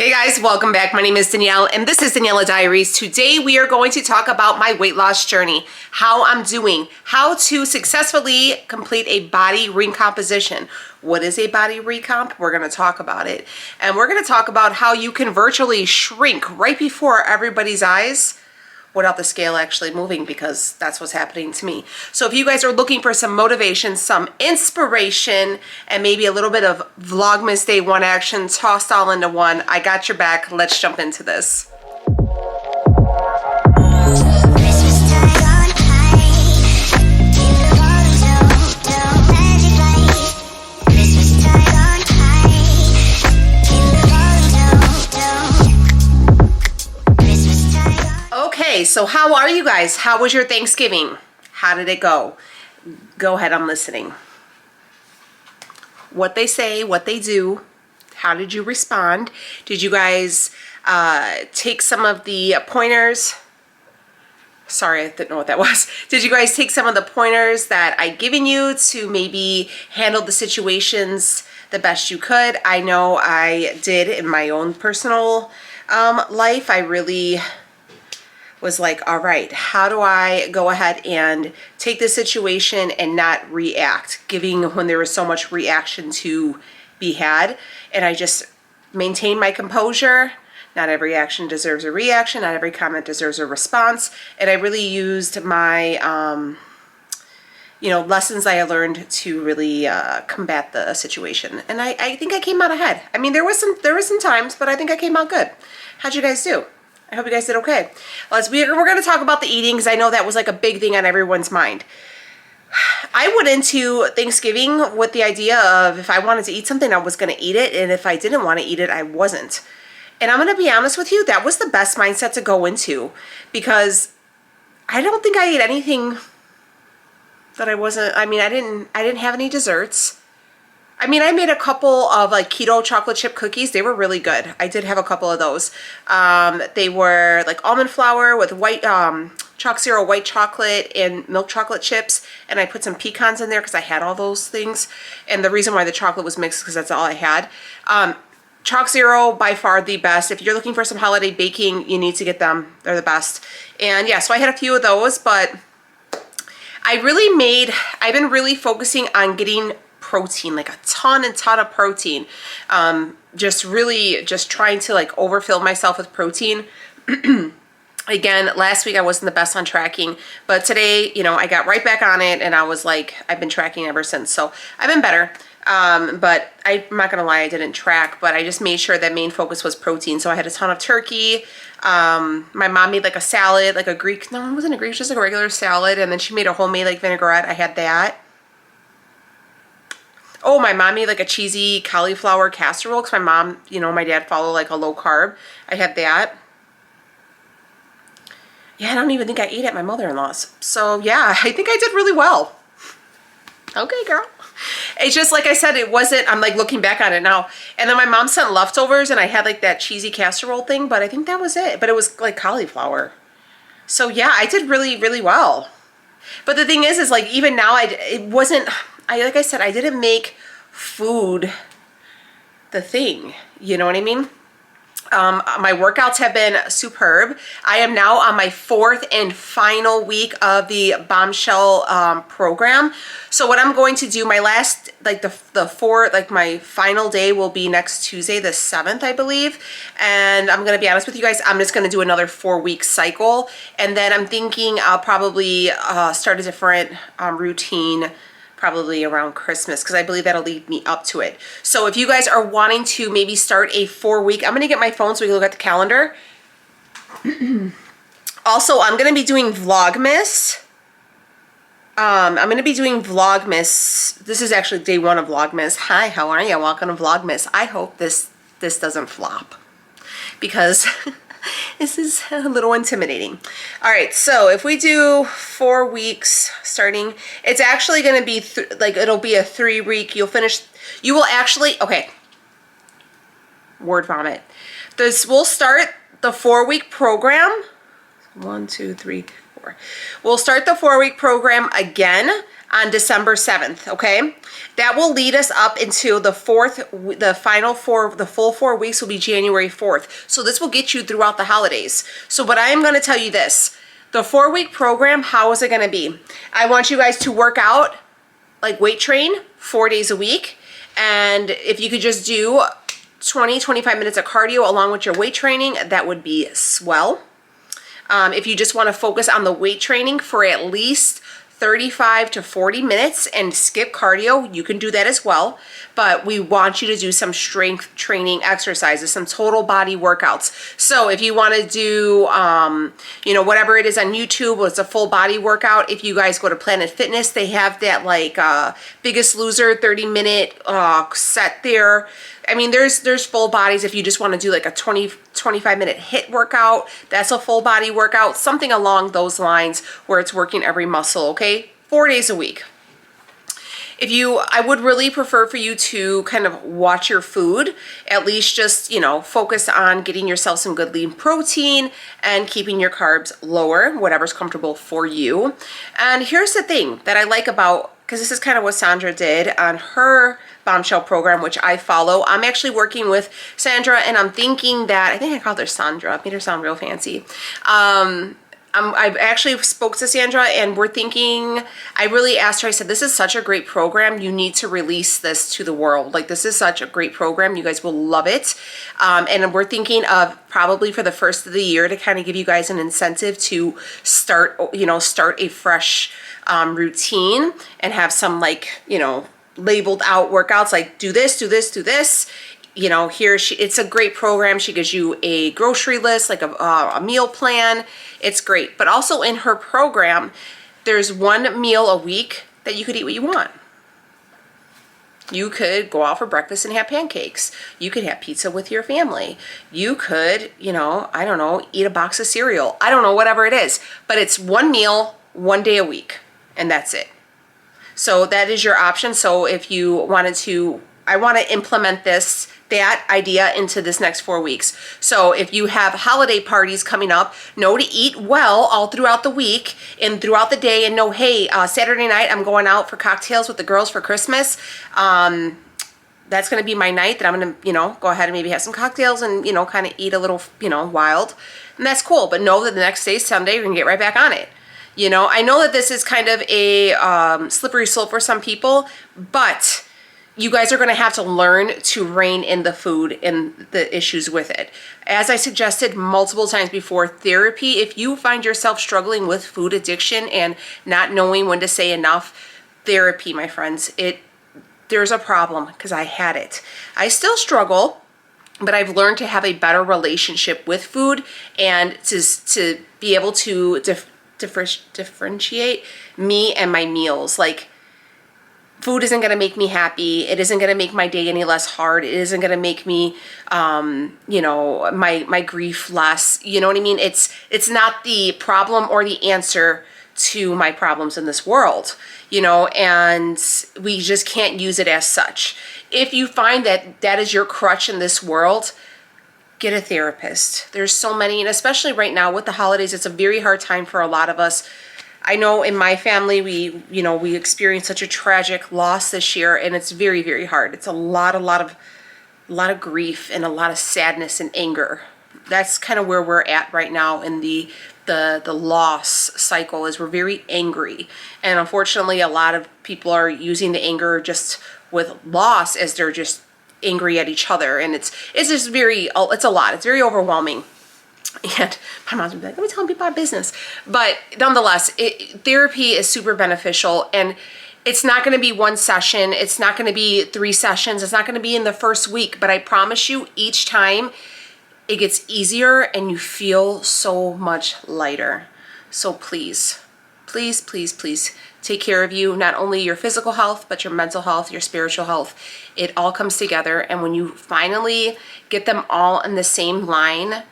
Hey guys, welcome back. My name is Danielle and this is Daniela Diaries. Today we are going to talk about my weight loss journey, how I'm doing, how to successfully complete a body recomposition. What is a body recomp? We're going to talk about it. And we're going to talk about how you can virtually shrink right before everybody's eyes without the scale actually moving, because that's what's happening to me. So if you guys are looking for some motivation, some inspiration, and maybe a little bit of Vlogmas Day 1 action tossed all into one, I got your back. Let's jump into this. Okay, so how are you guys? How was your Thanksgiving? How did it go? Go ahead, I'm listening. What they say, what they do, how did you respond? Did you guys take some of the pointers? Sorry, I didn't know what that was. Did you guys take some of the pointers that I've given you to maybe handle the situations the best you could? I know I did in my own personal life. I really was like, all right, how do I go ahead and take this situation and not react, giving when there was so much reaction to be had. And I just maintained my composure. Not every action deserves a reaction. Not every comment deserves a response. And I really used my, lessons I learned to really combat the situation. And I think I came out ahead. I mean, there was some times, but I think I came out good. How'd you guys do? I hope you guys did okay. We're going to talk about the eating, because I know that was like a big thing on everyone's mind. I went into Thanksgiving with the idea of if I wanted to eat something, I was going to eat it. And if I didn't want to eat it, I wasn't. And I'm going to be honest with you, that was the best mindset to go into, because I don't think I ate anything that I wasn't, I didn't have any desserts. I mean, I made a couple of like keto chocolate chip cookies. They were really good. I did have a couple of those. They were like almond flour with white chalk zero white chocolate and milk chocolate chips. And I put some pecans in there because I had all those things. And the reason why the chocolate was mixed because that's all I had. Chalk Zero, by far the best. If you're looking for some holiday baking, you need to get them. They're the best. And yeah, so I had a few of those, but I've been really focusing on getting protein, like a ton of protein. Just trying to like overfill myself with protein. Again, last week I wasn't the best on tracking, but today, I got right back on it, and I was like, I've been tracking ever since. So I've been better. But I'm not gonna lie, I didn't track, but I just made sure that main focus was protein. So I had a ton of turkey. My mom made like a salad, like a Greek, no, it wasn't a Greek, just like a regular salad. And then she made a homemade like vinaigrette. I had that. Oh, my mom made like a cheesy cauliflower casserole, because my mom, my dad followed like a low carb. I had that. Yeah, I don't even think I ate at my mother-in-law's. So yeah, I think I did really well. Okay, girl. It's just like I said, it wasn't, I'm like looking back on it now. And then my mom sent leftovers and I had like that cheesy casserole thing, but I think that was it. But it was like cauliflower. So yeah, I did really, really well. But the thing is like even now, like I said, I didn't make food the thing. You know what I mean? My workouts have been superb. I am now on my 4th and final week of the Bombshell program. So what I'm going to do, my last, like my final day will be next Tuesday, the 7th, I believe. And I'm going to be honest with you guys, I'm just going to do another 4-week cycle. And then I'm thinking I'll probably start a different routine probably around Christmas, because I believe that'll lead me up to it. So if you guys are wanting to maybe start a 4-week, I'm going to get my phone so we can look at the calendar. Also, I'm going to be doing Vlogmas. This is actually day 1 of Vlogmas. Hi, how are you? Welcome to Vlogmas. I hope this doesn't flop, because this is a little intimidating. All right, so if we do 4 weeks starting, it's actually going to be it'll be a 3-week. You will actually, okay, word vomit. We'll start the 4-week program. 1, 2, 3, 4. We'll start the 4-week program again on December 7th, okay? That will lead us up into the full 4 weeks will be January 4th. So this will get you throughout the holidays. So, but I am going to tell you this, the 4-week program, how is it going to be? I want you guys to work out, like weight train 4 days a week. And if you could just do 20-25 minutes of cardio along with your weight training, that would be swell. If you just want to focus on the weight training for at least 35 to 40 minutes and skip cardio, you can do that as well. But we want you to do some strength training exercises, some total body workouts. So if you want to do, you know, whatever it is on YouTube, it's a full body workout. If you guys go to Planet Fitness, they have that like Biggest Loser 30-minute set there. I mean, there's full bodies. If you just want to do like a 25-minute HIIT workout, that's a full body workout, something along those lines where it's working every muscle, okay? 4 days a week. I would really prefer for you to kind of watch your food, at least just, you know, focus on getting yourself some good lean protein and keeping your carbs lower, whatever's comfortable for you. And here's the thing that I like about, because this is kind of what Sandra did on her Bombshell program, which I follow. I'm actually working with Sandra, and I'm thinking that, I think I called her Sandra, made her sound real fancy. I've actually spoke to Sandra, and we're thinking, I really asked her, I said, this is such a great program. You need to release this to the world. Like, this is such a great program. You guys will love it. And we're thinking of probably for the first of the year to kind of give you guys an incentive to start, you know, start a fresh routine and have some, like, you know, labeled out workouts, like do this, do this, do this. You know, here it's a great program. She gives you a grocery list, like a meal plan. It's great. But also in her program, there's 1 meal a week that you could eat what you want. You could go out for breakfast and have pancakes. You could have pizza with your family. You could, you know, I don't know, eat a box of cereal. I don't know, whatever it is. But it's 1 meal, 1 day a week, and that's it. So that is your option. So if you wanted to, I want to implement that idea into this next 4 weeks. So if you have holiday parties coming up, know to eat well all throughout the week and throughout the day, and know, hey, Saturday night I'm going out for cocktails with the girls for Christmas. That's going to be my night that I'm going to, you know, go ahead and maybe have some cocktails and, you know, kind of eat a little, you know, wild. And that's cool. But know that the next day, Sunday, you're going to get right back on it. You know, I know that this is kind of a slippery slope for some people, but you guys are going to have to learn to rein in the food and the issues with it. As I suggested multiple times before, therapy, if you find yourself struggling with food addiction and not knowing when to say enough, therapy, my friends, there's a problem, because I had it. I still struggle, but I've learned to have a better relationship with food and to be able to differentiate me and my meals. Like, food isn't going to make me happy. It isn't going to make my day any less hard. It isn't going to make me, you know, my grief less. You know what I mean? It's not the problem or the answer to my problems in this world, you know, and we just can't use it as such. If you find that that is your crutch in this world, get a therapist. There's so many, and especially right now with the holidays, it's a very hard time for a lot of us. I know in my family, we experienced such a tragic loss this year, and it's very, very hard. It's a lot of grief and a lot of sadness and anger. That's kind of where we're at right now in the loss cycle, is we're very angry. And unfortunately, a lot of people are using the anger just with loss as they're just angry at each other, and it's just it's a lot. It's very overwhelming. And my mom's gonna be like, let me tell people our business. But nonetheless, therapy is super beneficial, and it's not going to be 1 session. It's not going to be 3 sessions. It's not going to be in the first week, but I promise you, each time it gets easier and you feel so much lighter. So please, please, please, please take care of you, not only your physical health, but your mental health, your spiritual health. It all comes together, and when you finally get them all in the same line,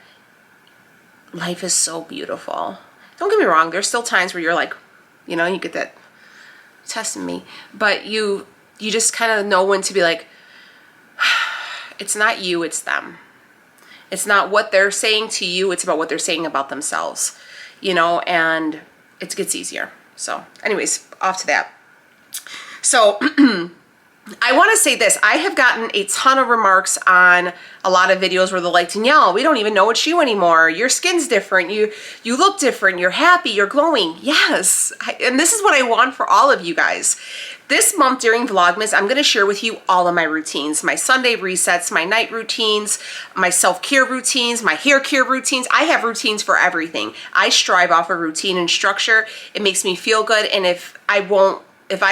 life is so beautiful. Don't get me wrong, there's still times where you're like, you know, you get that testing me, but you just kind of know when to be like, it's not you, it's them. It's not what they're saying to you, it's about what they're saying about themselves, you know, and it gets easier. So anyways, off to that. So I want to say this. I have gotten a ton of remarks on a lot of videos where they're like, Danielle, we don't even know it's you anymore. Your skin's different. You look different. You're happy. You're glowing. Yes. And this is what I want for all of you guys. This month during Vlogmas, I'm going to share with you all of my routines, my Sunday resets, my night routines, my self-care routines, my hair care routines. I have routines for everything. I strive off a routine and structure. It makes me feel good. And if I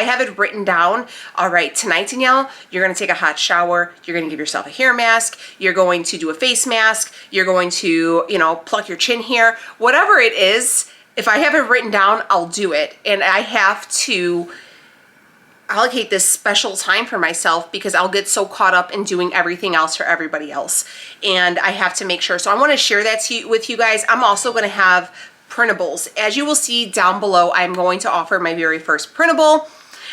have it written down, all right, tonight, Danielle, you're going to take a hot shower. You're going to give yourself a hair mask. You're going to do a face mask. You're going to, you know, pluck your chin hair. Whatever it is, if I have it written down, I'll do it. And I have to allocate this special time for myself because I'll get so caught up in doing everything else for everybody else. And I have to make sure. So I want to share that with you guys. I'm also going to have printables. As you will see down below, I'm going to offer my very first printable.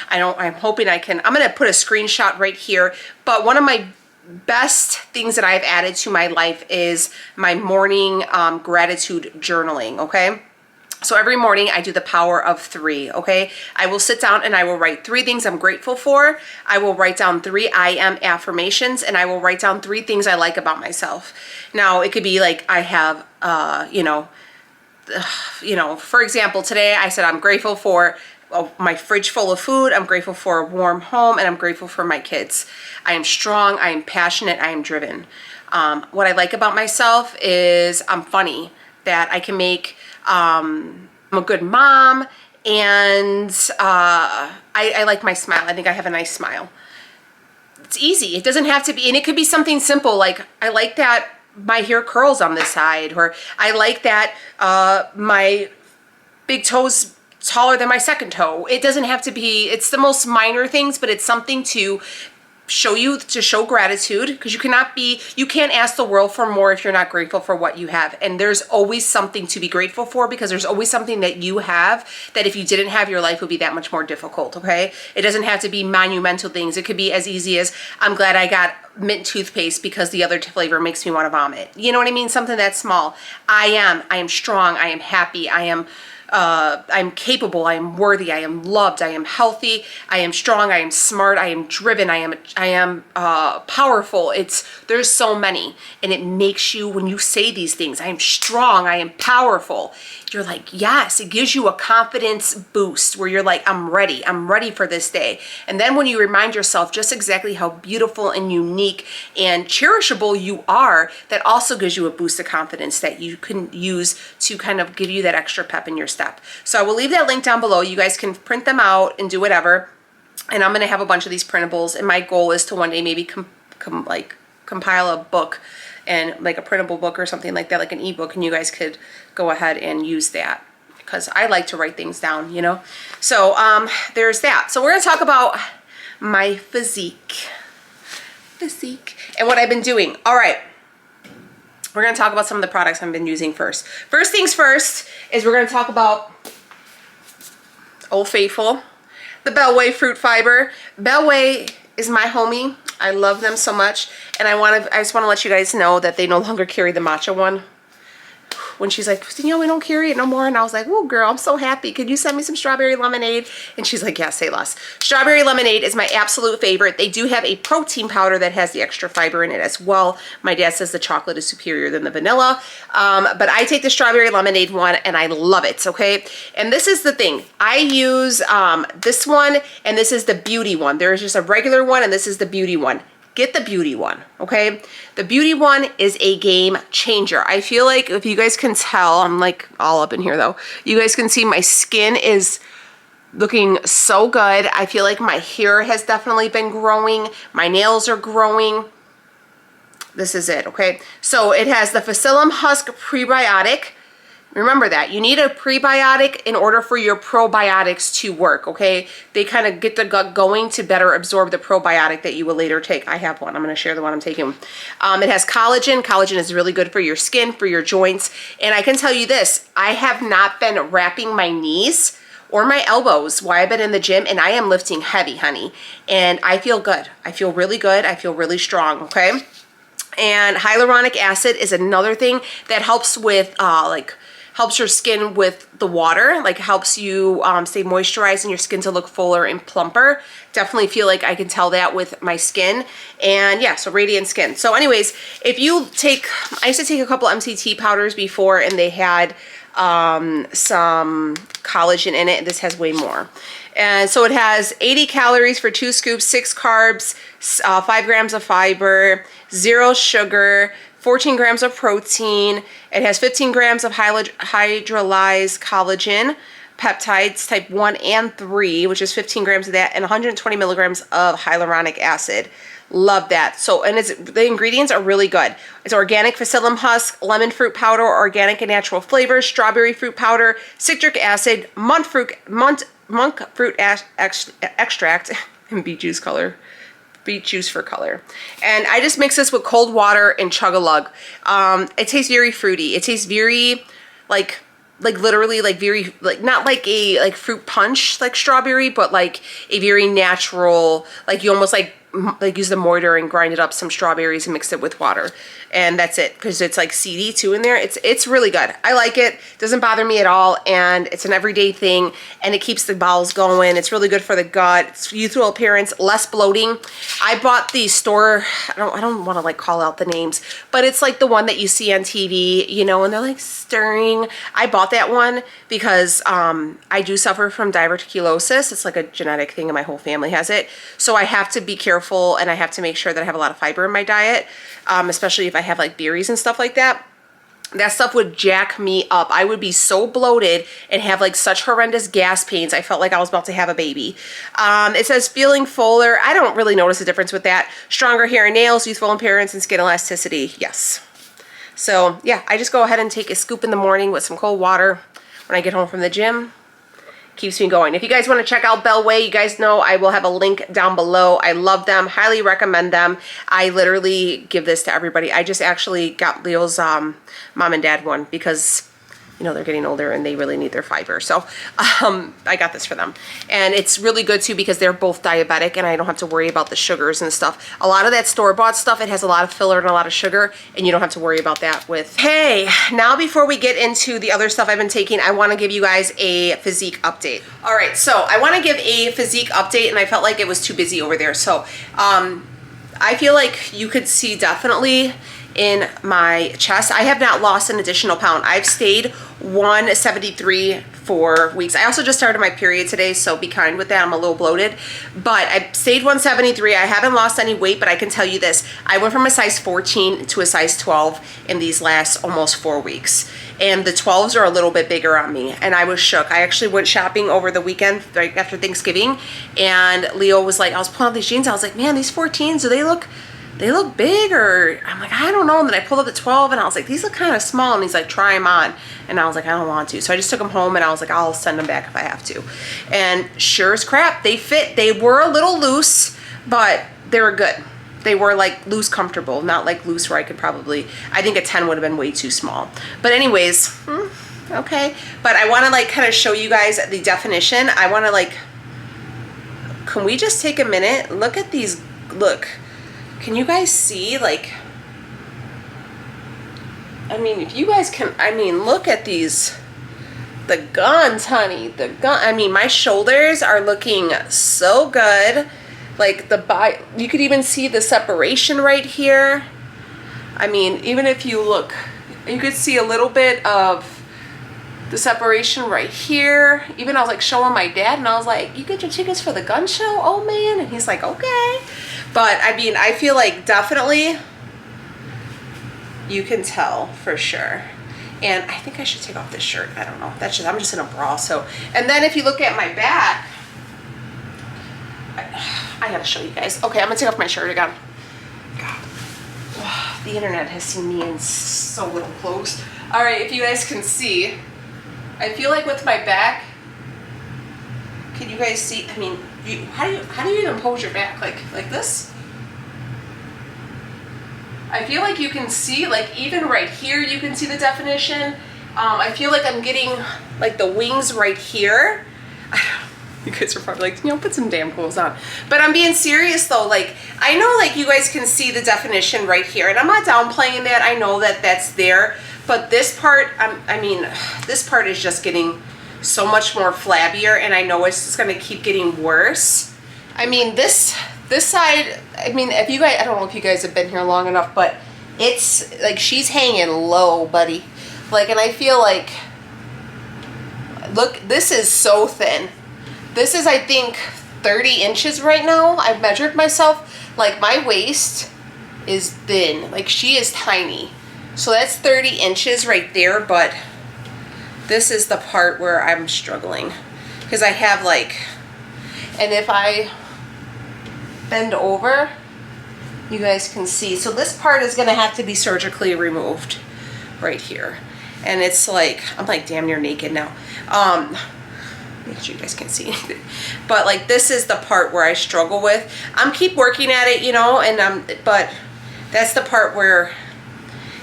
I'm hoping I'm going to put a screenshot right here, but one of my best things that I've added to my life is my morning gratitude journaling, okay? So every morning I do the power of 3, okay? I will sit down and I will write 3 things I'm grateful for. I will write down 3 I am affirmations, and I will write down 3 things I like about myself. Now, it could be like I have, for example, today I said I'm grateful for my fridge full of food, I'm grateful for a warm home, and I'm grateful for my kids. I am strong, I am passionate, I am driven. What I like about myself is I'm funny, that I can make, I'm a good mom, and I like my smile. I think I have a nice smile. It's easy. It doesn't have to be, and it could be something simple like I like that my hair curls on this side, or I like that my big toe's taller than my second toe. It doesn't have to be, it's the most minor things, but it's something to show gratitude, because you can't ask the world for more if you're not grateful for what you have. And there's always something to be grateful for, because there's always something that you have that if you didn't have, your life would be that much more difficult, okay? It doesn't have to be monumental things. It could be as easy as, I'm glad I got mint toothpaste because the other flavor makes me want to vomit. You know what I mean? Something that small. I am strong, I am happy, I'm capable, I am worthy, I am loved, I am healthy, I am strong, I am smart, I am driven, I am powerful. There's so many, and it makes you, when you say these things, I am strong, I am powerful, you're like, yes, it gives you a confidence boost where you're like, I'm ready for this day. And then when you remind yourself just exactly how beautiful and unique and cherishable you are, that also gives you a boost of confidence that you can use to kind of give you that extra pep in your step. So I will leave that link down below. You guys can print them out and do whatever. And I'm going to have a bunch of these printables, and my goal is to one day maybe compile a book, and like a printable book or something like that, like an ebook, and you guys could go ahead and use that, because I like to write things down, you know? So there's that. So we're going to talk about my physique and what I've been doing. All right. We're going to talk about some of the products I've been using first. First things first is we're going to talk about Old Faithful, the Bellway Fruit Fiber. Bellway is my homie. I love them so much, and I just want to let you guys know that they no longer carry the matcha one. When she's like, Danielle, we don't carry it no more, and I was like, oh girl, I'm so happy. Could you send me some strawberry lemonade? And she's like, yeah, say less. Strawberry lemonade is my absolute favorite. They do have a protein powder that has the extra fiber in it as well. My dad says the chocolate is superior than the vanilla, but I take the strawberry lemonade one, and I love it, okay? And this is the thing. I use this one, and this is the beauty one. There's just a regular one, and this is the beauty one. Get the beauty one, okay? The beauty one is a game changer. I feel like, if you guys can tell, I'm like all up in here though. You guys can see my skin is looking so good. I feel like my hair has definitely been growing. My nails are growing. This is it, okay? So it has the Psyllium Husk Prebiotic. Remember that. You need a prebiotic in order for your probiotics to work, okay? They kind of get the gut going to better absorb the probiotic that you will later take. I have one. I'm going to share the one I'm taking. It has collagen. Collagen is really good for your skin, for your joints. And I can tell you this, I have not been wrapping my knees or my elbows while I've been in the gym, and I am lifting heavy, honey. And I feel good. I feel really good. I feel really strong, okay? And hyaluronic acid is another thing that helps with helps your skin with the water, like helps you stay moisturized and your skin to look fuller and plumper. Definitely feel like I can tell that with my skin. And yeah, so radiant skin. So anyways, if you take, I used to take a couple MCT powders before and they had some collagen in it. This has way more. And so it has 80 calories for 2 scoops, 6 carbs, 5 grams of fiber, 0 sugar, 14 grams of protein. It has 15 grams of hydrolyzed collagen, peptides type 1 and 3, which is 15 grams of that, and 120 milligrams of hyaluronic acid. Love that. So, and the ingredients are really good. It's organic psyllium husk, lemon fruit powder, organic and natural flavors, strawberry fruit powder, citric acid, monk fruit extract, and beet juice for color. And I just mix this with cold water and chug-a-lug. It tastes very fruity. It tastes very like literally like very like not like a like fruit punch like strawberry, but like a very natural, like you almost like use the mortar and grind it up some strawberries and mix it with water, and that's it, because it's like seedy too in there. It's really good. I like it. Doesn't bother me at all, and it's an everyday thing, and it keeps the bowels going. It's really good for the gut. It's youthful appearance, less bloating. I bought the store, I don't want to like call out the names, but it's like the one that you see on TV, you know, and they're like stirring. I bought that one because I do suffer from diverticulosis. It's like a genetic thing and my whole family has it. So I have to be careful, and I have to make sure that I have a lot of fiber in my diet, especially if I have like berries and stuff like that. That stuff would jack me up. I would be so bloated and have like such horrendous gas pains. I felt like I was about to have a baby. It says feeling fuller. I don't really notice a difference with that. Stronger hair and nails, youthful appearance, and skin elasticity. Yes. So yeah, I just go ahead and take a scoop in the morning with some cold water when I get home from the gym. Keeps me going. If you guys want to check out Bellway, you guys know I will have a link down below. I love them, highly recommend them. I literally give this to everybody. I just actually got Leo's mom and dad one because, you know, they're getting older and they really need their fiber. So I got this for them. And it's really good too because they're both diabetic and I don't have to worry about the sugars and stuff. A lot of that store-bought stuff, it has a lot of filler and a lot of sugar, and you don't have to worry about that with. Hey, now before we get into the other stuff I've been taking, I want to give you guys a Physique update. All right, so I want to give a Physique update, and I felt like it was too busy over there. So I feel like you could see definitely in my chest, I have not lost an additional pound. I've stayed 173 for weeks. I also just started my period today, so be kind with that. I'm a little bloated, but I stayed 173. I haven't lost any weight, but I can tell you this. I went from a size 14 to a size 12 in these last almost 4 weeks. And the 12s are a little bit bigger on me, and I was shook. I actually went shopping over the weekend, right after Thanksgiving, and Leo was like, I was pulling out these jeans. I was like, man, these 14s, do they look big? Or I'm like, I don't know. And then I pulled up the 12 and I was like, these look kind of small. And he's like, try them on. And I was like, I don't want to. So I just took them home and I was like, I'll send them back if I have to. And sure as crap, they fit. They were a little loose, but they were good. They were like loose comfortable, not like loose where I could probably, I think a 10 would have been way too small. But anyways, okay. But I want to like kind of show you guys the definition. I want to like, can we just take a minute? Look at these, look. Can you guys see, like, I mean, if you guys can, I mean, look at these, the guns, honey, the gun. I mean, my shoulders are looking so good. Like you could even see the separation right here. I mean, even if you look, you could see a little bit of the separation right here. Even I was like showing my dad and I was like, you get your tickets for the gun show, old man? And he's like, okay. But I mean, I feel like definitely you can tell for sure. And I think I should take off this shirt. I don't know. That's just, I'm just in a bra. So, and then if you look at my back, I gotta show you guys. Okay, I'm gonna take off my shirt again. God. The internet has seen me in so little clothes. All right, if you guys can see, I feel like with my back, can you guys see? I mean, how do you even pose your back like this? I feel like you can see, like even right here, you can see the definition. I feel like I'm getting like the wings right here. You guys are probably like, you know, put some damn clothes on. But I'm being serious though. Like, I know like you guys can see the definition right here, and I'm not downplaying that. I know that that's there, but this part, I mean, this part is just getting so much more flabbier, and I know it's just gonna keep getting worse. I mean, this side, I mean, if you guys, I don't know if you guys have been here long enough, but it's like she's hanging low, buddy. Like, and I feel like, look, this is so thin. This is, I think, 30 inches right now. I've measured myself. Like, my waist is thin. Like, she is tiny. So that's 30 inches right there, but this is the part where I'm struggling. Because I have, like, and if I bend over, you guys can see. So this part is going to have to be surgically removed right here. And it's like, I'm like damn near naked now. Make sure you guys can't see anything. But like, this is the part where I struggle with. I'm keep working at it, you know, and but that's the part where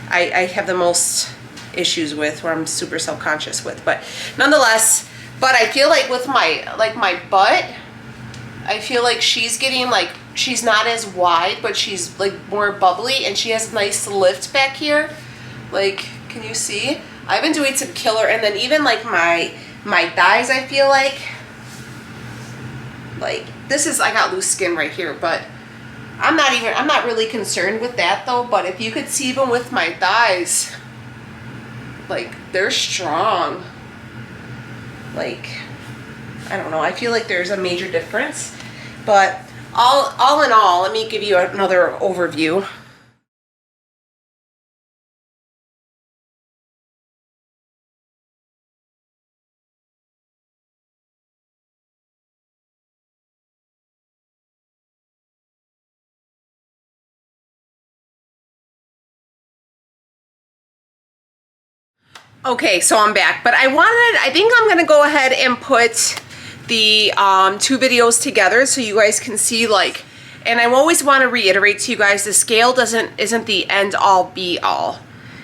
I have the most issues with, where I'm super self-conscious with. But nonetheless, but I feel like with my butt, I feel like she's getting like, she's not as wide, but she's like more bubbly, and she has a nice lift back here. Like, can you see? I've been doing some killer, and then even like my thighs, I feel like this is, I got loose skin right here, but I'm not really concerned with that though. But if you could see, even with my thighs, like, they're strong. Like, I don't know, I feel like there's a major difference. But all in all, let me give you another overview. Okay, so I'm back, but I think I'm gonna go ahead and put the two videos together so you guys can see, like, and I always want to reiterate to you guys, the scale isn't the end all be all,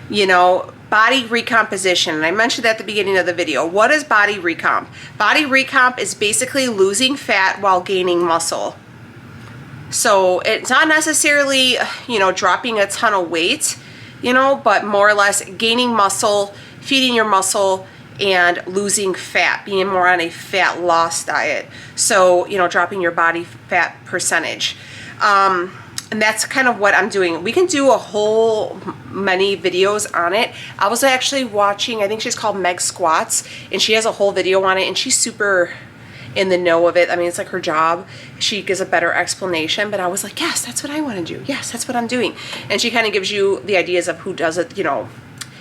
you know. Body recomposition, and I mentioned that at the beginning of the video. What is body recomp? Body recomp is basically losing fat while gaining muscle. So it's not necessarily, you know, dropping a ton of weight, you know, but more or less gaining muscle, feeding your muscle, and losing fat, being more on a fat loss diet. So, you know, dropping your body fat percentage. And that's kind of what I'm doing. We can do a whole many videos on it. I was actually watching, I think she's called Meg Squats, and she has a whole video on it, and she's super in the know of it. I mean, it's like her job. She gives a better explanation, but I was like, yes, that's what I want to do. Yes, that's what I'm doing. And she kind of gives you the ideas of who does it, you know.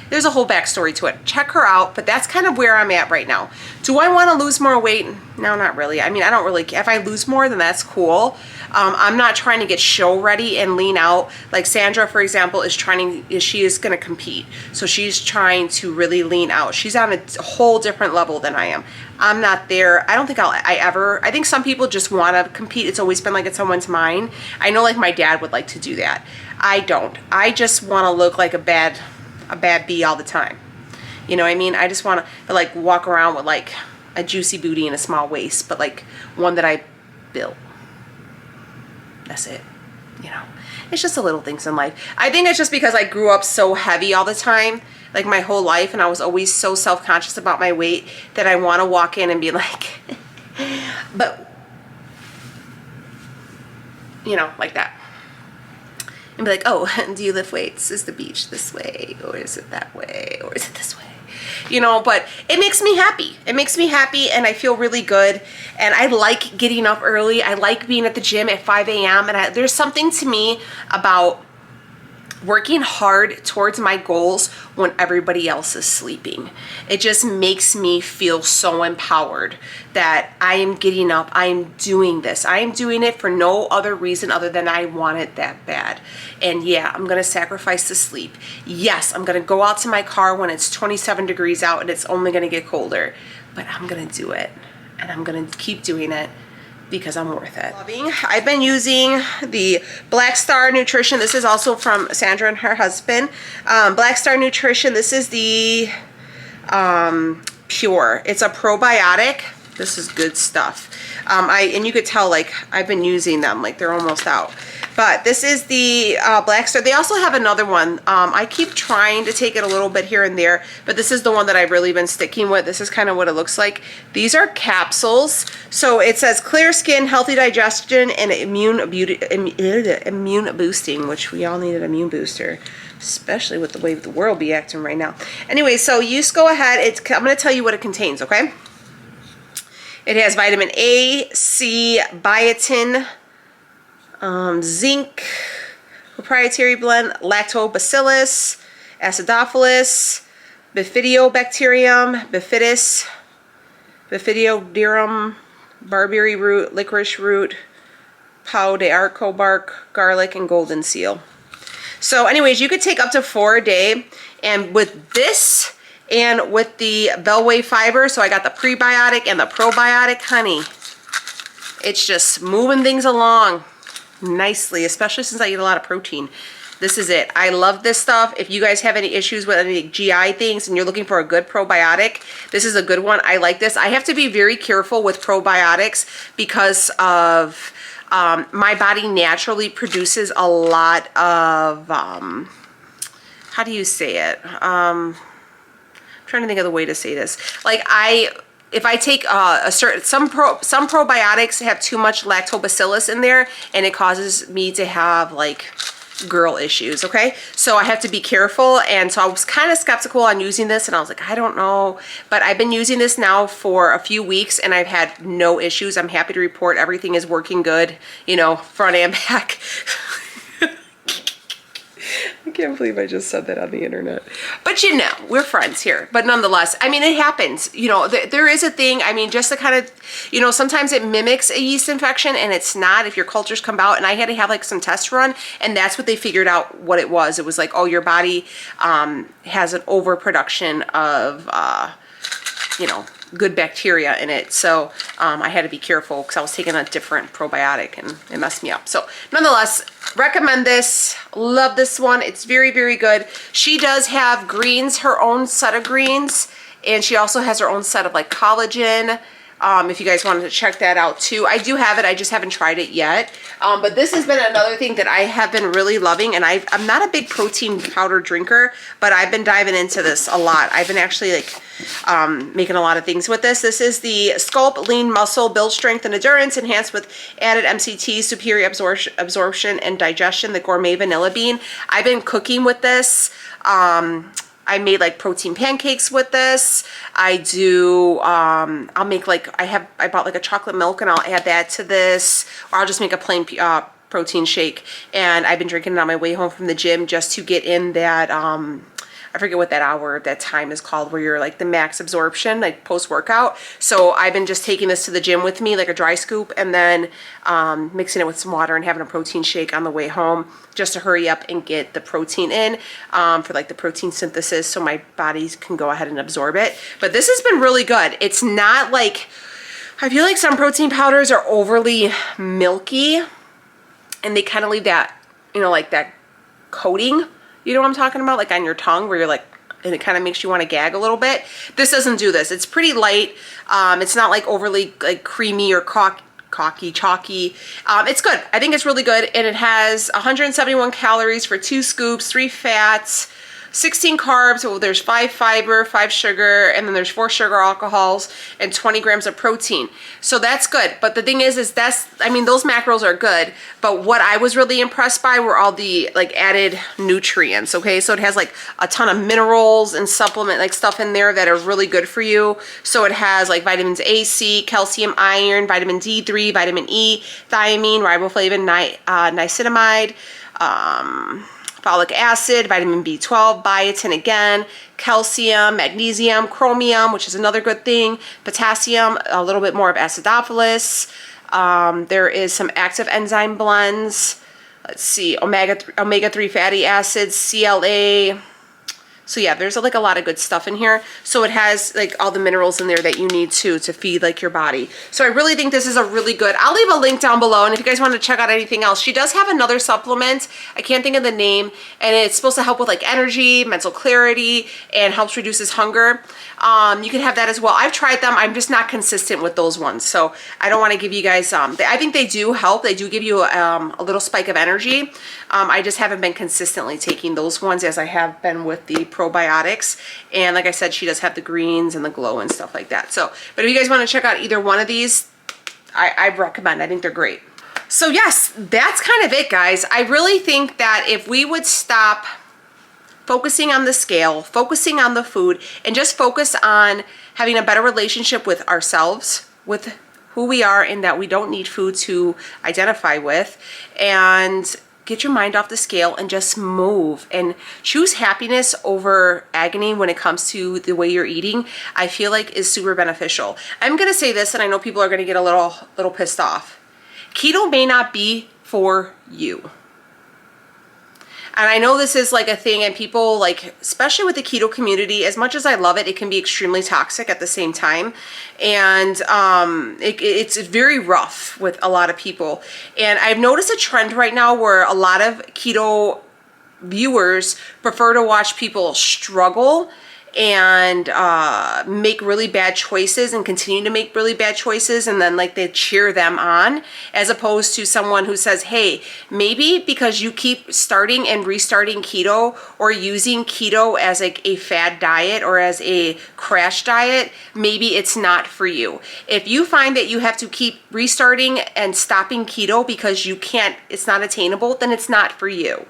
There's a whole backstory to it. Check her out, but that's kind of where I'm at right now. Do I want to lose more weight? No, not really. I mean, I don't really care. If I lose more, then that's cool. I'm not trying to get show ready and lean out. Like Sandra, for example, she is going to compete. So she's trying to really lean out. She's on a whole different level than I am. I'm not there. I don't think I think some people just want to compete. It's always been like in someone's mind. I know like my dad would like to do that. I don't. I just want to look like a bad bee all the time. You know what I mean? I just want to like walk around with like a juicy booty and a small waist, but like one that I built. That's it. You know, it's just the little things in life. I think it's just because I grew up so heavy all the time, like my whole life, and I was always so self-conscious about my weight that I want to walk in and be like, but, you know, like that. And be like, oh, do you lift weights? Is the beach this way? Or is it that way? Or is it this way? You know, but it makes me happy. It makes me happy, and I feel really good. And I like getting up early. I like being at the gym at 5 a.m. And there's something to me about working hard towards my goals when everybody else is sleeping. It just makes me feel so empowered that I am getting up, I am doing this. I am doing it for no other reason other than I want it that bad. And yeah, I'm gonna sacrifice the sleep. Yes, I'm gonna go out to my car when it's 27 degrees out and it's only gonna get colder, but I'm gonna do it, and I'm gonna keep doing it because I'm worth it. I've been using the Black Starr Nutrition. This is also from Sandra and her husband. Black Starr Nutrition. This is the Pure. It's a probiotic. This is good stuff. And you could tell, like, I've been using them, like they're almost out. But this is the Black Star. They also have another one. I keep trying to take it a little bit here and there, but this is the one that I've really been sticking with. This is kind of what it looks like. These are capsules. So it says clear skin, healthy digestion, and immune boosting, which we all need an immune booster, especially with the way the world be acting right now. Anyway, so you just go ahead. I'm going to tell you what it contains, okay? It has vitamin A, C, biotin, zinc, proprietary blend, lactobacillus, acidophilus, bifidobacterium, bifidobacterium, barberry root, licorice root, pau de arco bark, garlic, and golden seal. So anyways, you could take up to 4 a day, and with this and with the Bellway fiber, so I got the prebiotic and the probiotic, honey, it's just moving things along nicely, especially since I eat a lot of protein. This is it. I love this stuff. If you guys have any issues with any GI things and you're looking for a good probiotic, this is a good one. I like this. I have to be very careful with probiotics because of my body naturally produces a lot of how do you say it? I'm trying to think of the way to say this. Like if I take some probiotics have too much lactobacillus in there, and it causes me to have like girl issues, okay? So I have to be careful, and so I was kind of skeptical on using this, and I was like, I don't know, but I've been using this now for a few weeks, and I've had no issues. I'm happy to report everything is working good, you know, front and back. I can't believe I just said that on the internet. But you know, we're friends here. But nonetheless, I mean, it happens. You know, there is a thing. I mean, just to kind of, you know, sometimes it mimics a yeast infection, and it's not if your cultures come out. And I had to have like some tests run, and that's what they figured out what it was. It was like, oh, your body has an overproduction of, you know, good bacteria in it. So I had to be careful because I was taking a different probiotic and it messed me up. So nonetheless, recommend this. Love this one. It's very, very good. She does have greens, her own set of greens, and she also has her own set of like collagen. If you guys wanted to check that out too. I do have it, I just haven't tried it yet. But this has been another thing that I have been really loving, and I'm not a big protein powder drinker, but I've been diving into this a lot. I've been actually like making a lot of things with this. This is the Sculpt Lean Muscle, Build Strength and Endurance, enhanced with added MCT, superior absorption and digestion, the Gourmet Vanilla Bean. I've been cooking with this. I made like protein pancakes with this. I do, I'll make like, I bought like a chocolate milk and I'll add that to this, or I'll just make a plain protein shake. And I've been drinking it on my way home from the gym just to get in that, I forget what that hour, that time is called, where you're like the max absorption, like post-workout. So I've been just taking this to the gym with me, like a dry scoop, and then mixing it with some water and having a protein shake on the way home, just to hurry up and get the protein in for like the protein synthesis, so my body can go ahead and absorb it. But this has been really good. It's not like, I feel like some protein powders are overly milky and they kind of leave that, you know, like that coating. You know what I'm talking about? Like on your tongue where you're like, and it kind of makes you want to gag a little bit. This doesn't do this. It's pretty light. It's not like overly like creamy or chalky. It's good. I think it's really good. And it has 171 calories for 2 scoops, 3 fats, 16 carbs. So there's 5 fiber, 5 sugar, and then there's 4 sugar alcohols and 20 grams of protein. So that's good. But the thing is that's, I mean, those macros are good. But what I was really impressed by were all the like added nutrients. Okay. So it has like a ton of minerals and supplement like stuff in there that are really good for you. So it has like vitamins A, C, calcium, iron, vitamin D3, vitamin E, thiamine, riboflavin, niacinamide, folic acid, vitamin B12, biotin again, calcium, magnesium, chromium, which is another good thing, potassium, a little bit more of acidophilus. There is some active enzyme blends. Let's see, omega-3 fatty acids, CLA, So yeah, there's like a lot of good stuff in here. So it has like all the minerals in there that you need to feed like your body. So I really think this is a really good, I'll leave a link down below. And if you guys want to check out anything else, she does have another supplement. I can't think of the name, and it's supposed to help with like energy, mental clarity, and helps reduces hunger. You can have that as well. I've tried them. I'm just not consistent with those ones. So I don't want to give you guys, I think they do help. They do give you a little spike of energy. I just haven't been consistently taking those ones as I have been with the probiotics. And like I said, she does have the greens and the glow and stuff like that. So, but if you guys want to check out either one of these, I recommend. I think they're great. So yes, that's kind of it, guys. I really think that if we would stop focusing on the scale, focusing on the food, and just focus on having a better relationship with ourselves, with who we are, and that we don't need food to identify with, and get your mind off the scale and just move and choose happiness over agony when it comes to the way you're eating, I feel like is super beneficial. I'm gonna say this, and I know people are gonna get a little pissed off. Keto may not be for you. And I know this is like a thing, and people like, especially with the keto community, as much as I love it, it can be extremely toxic at the same time. And it's very rough with a lot of people. And I've noticed a trend right now where a lot of keto viewers prefer to watch people struggle and make really bad choices and continue to make really bad choices, and then like they cheer them on, as opposed to someone who says, hey, maybe because you keep starting and restarting keto or using keto as like a fad diet or as a crash diet, maybe it's not for you. If you find that you have to keep restarting and stopping keto because you can't, it's not attainable, then it's not for you.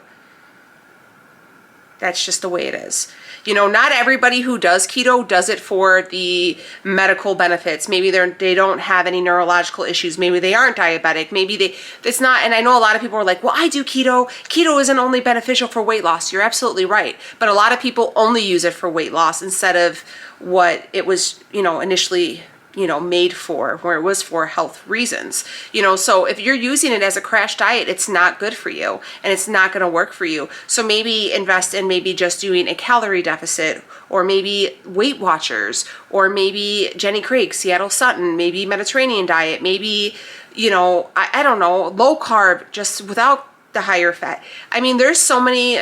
That's just the way it is. You know, not everybody who does keto does it for the medical benefits. Maybe they don't have any neurological issues. Maybe they aren't diabetic. Maybe it's not. And I know a lot of people are like, well, I do keto. Keto isn't only beneficial for weight loss. You're absolutely right. But a lot of people only use it for weight loss instead of what it was, you know, initially, you know, made for, where it was for health reasons. You know, so if you're using it as a crash diet, it's not good for you and it's not going to work for you. So maybe invest in maybe just doing a calorie deficit, or maybe Weight Watchers, or maybe Jenny Craig, Seattle Sutton, maybe Mediterranean diet, maybe, you know, I don't know, low carb, just without the higher fat. I mean, there's so many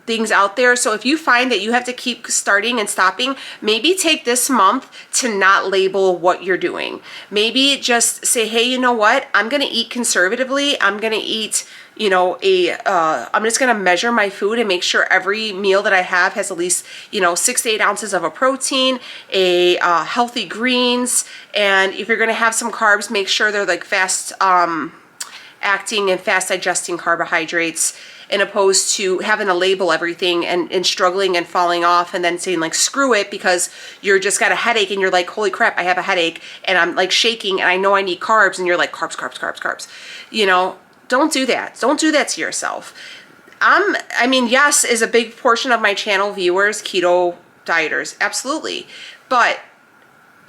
things out there. So if you find that you have to keep starting and stopping, maybe take this month to not label what you're doing. Maybe just say, hey, you know what? I'm going to eat conservatively. I'm going to eat, you know, I'm just going to measure my food and make sure every meal that I have has at least, you know, 6 to 8 ounces of a protein, healthy greens. And if you're going to have some carbs, make sure they're like fast acting and fast digesting carbohydrates, in opposed to having to label everything and struggling and falling off and then saying like, screw it, because you're just got a headache and you're like, holy crap, I have a headache and I'm like shaking and I know I need carbs, and you're like, carbs, carbs, carbs, carbs. You know, don't do that. Don't do that to yourself. I mean, yes, is a big portion of my channel viewers keto dieters, absolutely. But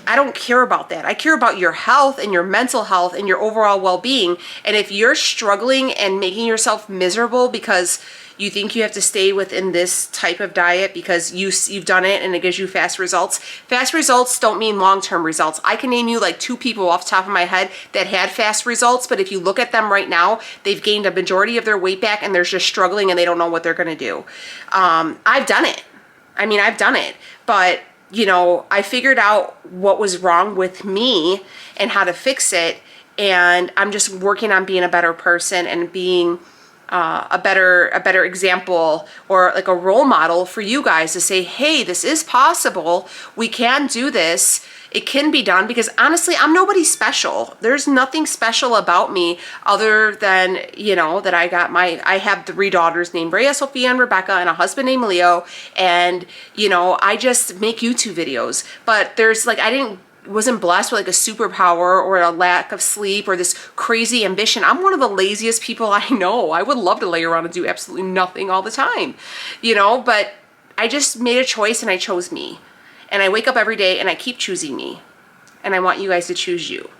I don't care about that. I care about your health and your mental health and your overall well-being. And if you're struggling and making yourself miserable because you think you have to stay within this type of diet because you've done it and it gives you fast results don't mean long-term results. I can name you like 2 people off the top of my head that had fast results, but if you look at them right now, they've gained a majority of their weight back and they're just struggling and they don't know what they're going to do. I've done it. I mean, I've done it, but you know, I figured out what was wrong with me and how to fix it. And I'm just working on being a better person and being a better example, or like a role model for you guys to say, hey, this is possible. We can do this. It can be done, because honestly, I'm nobody special. There's nothing special about me other than, you know, that I have 3 daughters named Rhea, Sophia, and Rebecca, and a husband named Leo. And, you know, I just make YouTube videos, but there's like, wasn't blessed with like a superpower or a lack of sleep or this crazy ambition. I'm one of the laziest people I know. I would love to lay around and do absolutely nothing all the time, you know, but I just made a choice and I chose me. And I wake up every day and I keep choosing me. And I want you guys to choose you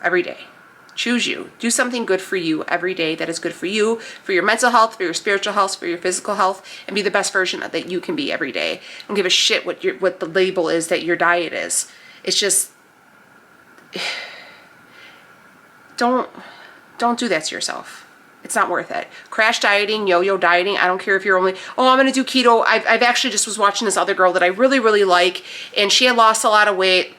every day. Choose you. Do something good for you every day that is good for you, for your mental health, for your spiritual health, for your physical health, and be the best version that you can be every day. Don't give a shit what the label is that your diet is. It's just, don't do that to yourself. It's not worth it. Crash dieting, yo-yo dieting, I don't care if you're only, oh, I'm going to do keto. I've actually just was watching this other girl that I really, really like, and she had lost a lot of weight,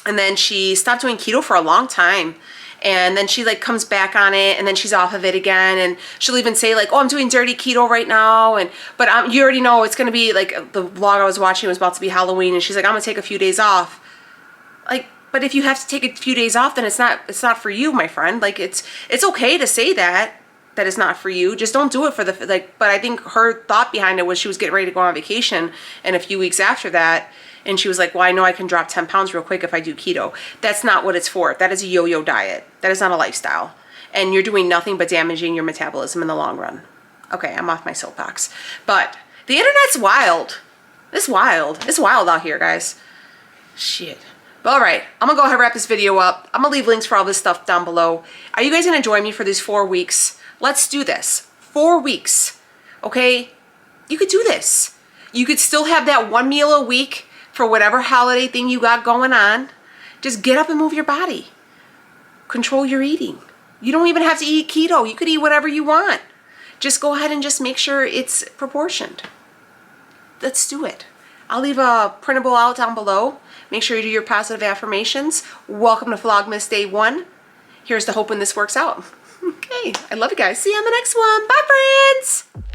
and then she stopped doing keto for a long time. And then she like comes back on it, and then she's off of it again, and she'll even say like, oh, I'm doing dirty keto right now, but you already know it's gonna be like, the vlog I was watching was about to be Halloween, and she's like, I'm gonna take a few days off. Like, but if you have to take a few days off, then it's not for you, my friend. Like, it's okay to say that it's not for you. Just don't do it for the, like, but I think her thought behind it was she was getting ready to go on vacation, and a few weeks after that, and she was like, well, I know I can drop 10 pounds real quick if I do keto. That's not what it's for. That is a yo-yo diet. That is not a lifestyle. And you're doing nothing but damaging your metabolism in the long run. Okay, I'm off my soapbox. But the internet's wild. It's wild. It's wild out here, guys. Shit. But all right, I'm going to go ahead and wrap this video up. I'm going to leave links for all this stuff down below. Are you guys going to join me for these 4 weeks? Let's do this. 4 weeks. Okay? You could do this. You could still have that 1 meal a week for whatever holiday thing you got going on. Just get up and move your body. Control your eating. You don't even have to eat keto. You could eat whatever you want. Just go ahead and just make sure it's proportioned. Let's do it. I'll leave a printable out down below. Make sure you do your positive affirmations. Welcome to Vlogmas Day 1. Here's to hoping this works out. Okay, I love you guys. See you on the next one. Bye, friends.